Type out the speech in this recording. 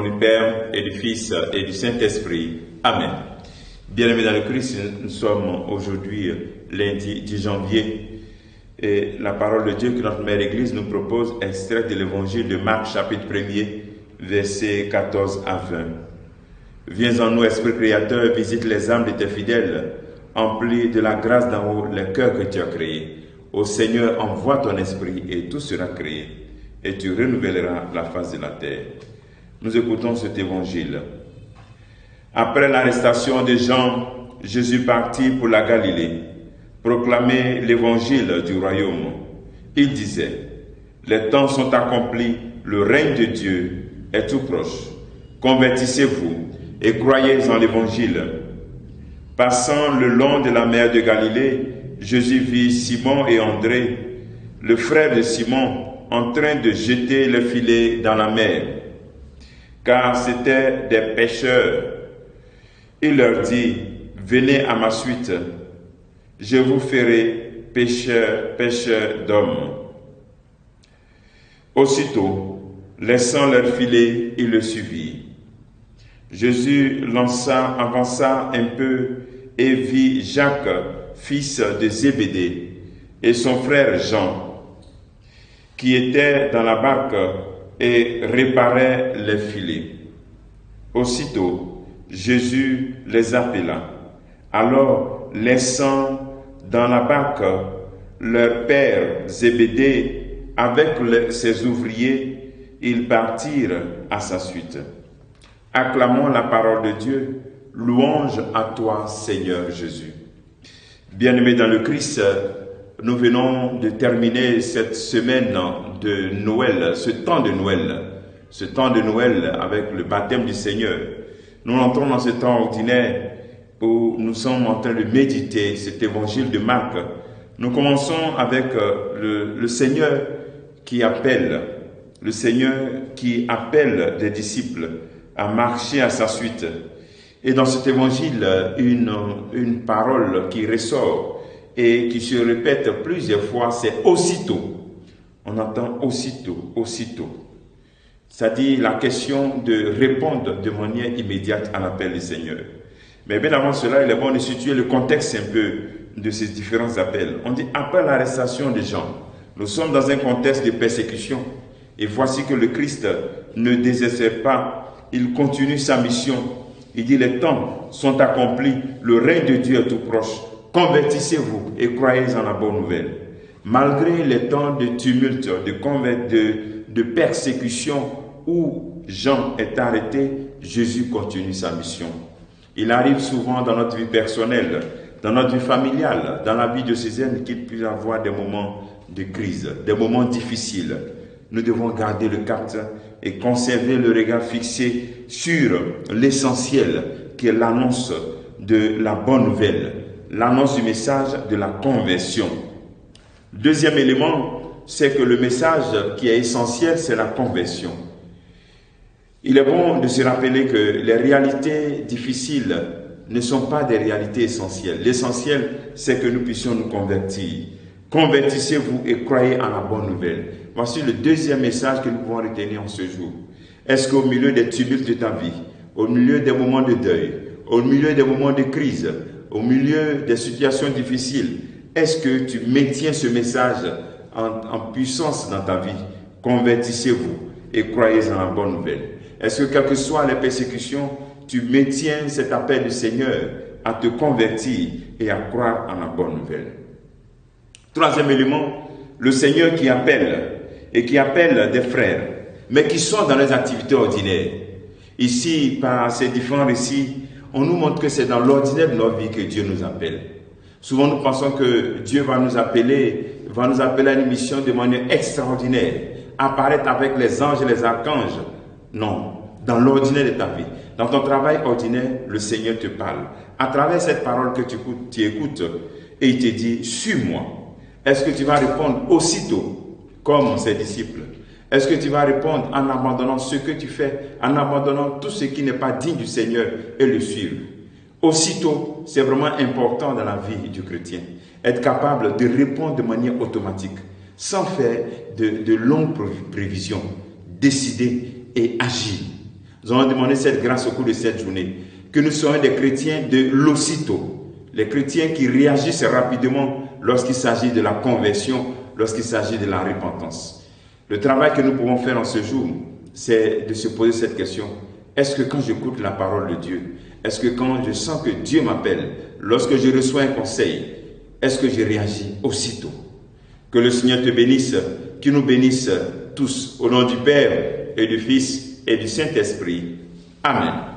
du Père et du Fils et du Saint-Esprit. Amen. Bien-aimés dans le Christ, nous sommes aujourd'hui lundi 10 janvier et la parole de Dieu que notre Mère Église nous propose est extraite de l'évangile de Marc chapitre 1er, versets 14 à 20. Viens en nous, Esprit Créateur, visite les âmes de tes fidèles, emplis de la grâce d'en haut les cœurs que tu as créés. Ô Seigneur, envoie ton esprit et tout sera créé, et tu renouvelleras la face de la terre. Nous écoutons cet évangile. Après l'arrestation de Jean, Jésus partit pour la Galilée, proclamer l'évangile du royaume. Il disait, les temps sont accomplis, le règne de Dieu est tout proche. Convertissez-vous et croyez en l'évangile. Passant le long de la mer de Galilée, Jésus vit Simon et André, le frère de Simon, en train de jeter le filet dans la mer, car c'étaient des pêcheurs. Il leur dit, venez à ma suite, je vous ferai pêcheurs d'hommes. Aussitôt, laissant leur filet, ils le suivirent. Jésus avança un peu et vit Jacques, fils de Zébédée, et son frère Jean, qui étaient dans la barque et réparaient les filets. Aussitôt, Jésus les appela. Alors, laissant dans la barque leur père Zébédée avec ses ouvriers, ils partirent à sa suite. Acclamons la parole de Dieu. Louange à toi, Seigneur Jésus. Bien-aimés dans le Christ, nous venons de terminer cette semaine de Noël, ce temps de Noël avec le baptême du Seigneur. Nous entrons dans ce temps ordinaire où nous sommes en train de méditer cet évangile de Marc. Nous commençons avec le Seigneur qui appelle des disciples à marcher à sa suite. Et dans cet évangile, une parole qui ressort et qui se répète plusieurs fois, c'est aussitôt. On entend aussitôt. C'est-à-dire la question de répondre de manière immédiate à l'appel du Seigneur. Mais bien avant cela, il est bon de situer le contexte un peu de ces différents appels. On dit après l'arrestation de Jean, nous sommes dans un contexte de persécution. Et voici que le Christ ne désespère pas, il continue sa mission. Il dit les temps sont accomplis, le règne de Dieu est tout proche. Convertissez-vous et croyez en la bonne nouvelle. Malgré les temps de tumulte, de persécution où Jean est arrêté, Jésus continue sa mission. Il arrive souvent dans notre vie personnelle, dans notre vie familiale, dans la vie diocésaine, qu'il puisse y avoir des moments de crise, des moments difficiles. Nous devons garder le cap et conserver le regard fixé sur l'essentiel qui est l'annonce de la bonne nouvelle, l'annonce du message de la conversion. Deuxième élément, c'est que le message qui est essentiel, c'est la conversion. Il est bon de se rappeler que les réalités difficiles ne sont pas des réalités essentielles. L'essentiel, c'est que nous puissions nous convertir. Convertissez-vous et croyez en la bonne nouvelle. Voici le deuxième message que nous pouvons retenir en ce jour. Est-ce qu'au milieu des tumultes de ta vie, au milieu des moments de deuil, au milieu des moments de crise, au milieu des situations difficiles, est-ce que tu maintiens ce message en puissance dans ta vie? Convertissez-vous et croyez en la bonne nouvelle. Est-ce que quelles que soient les persécutions, tu maintiens cet appel du Seigneur à te convertir et à croire en la bonne nouvelle? Troisième élément, le Seigneur qui appelle et qui appelle des frères, mais qui sont dans les activités ordinaires. Ici, par ces différents récits, on nous montre que c'est dans l'ordinaire de notre vie que Dieu nous appelle. Souvent, nous pensons que Dieu va nous appeler à une mission de manière extraordinaire, apparaître avec les anges et les archanges. Non, dans l'ordinaire de ta vie, dans ton travail ordinaire, le Seigneur te parle. À travers cette parole que tu écoutes, et il te dit, suis-moi. Est-ce que tu vas répondre aussitôt, comme ses disciples? Est-ce que tu vas répondre en abandonnant ce que tu fais, en abandonnant tout ce qui n'est pas digne du Seigneur et le suivre? Aussitôt, c'est vraiment important dans la vie du chrétien. Être capable de répondre de manière automatique, sans faire de longues prévisions, décider et agir. Nous allons demander cette grâce au cours de cette journée, que nous soyons des chrétiens de l'aussitôt, les chrétiens qui réagissent rapidement lorsqu'il s'agit de la conversion, lorsqu'il s'agit de la repentance. Le travail que nous pouvons faire en ce jour, c'est de se poser cette question. Est-ce que quand j'écoute la parole de Dieu, est-ce que quand je sens que Dieu m'appelle, lorsque je reçois un conseil, est-ce que je réagis aussitôt? Que le Seigneur te bénisse, qu'il nous bénisse tous, au nom du Père et du Fils et du Saint-Esprit. Amen.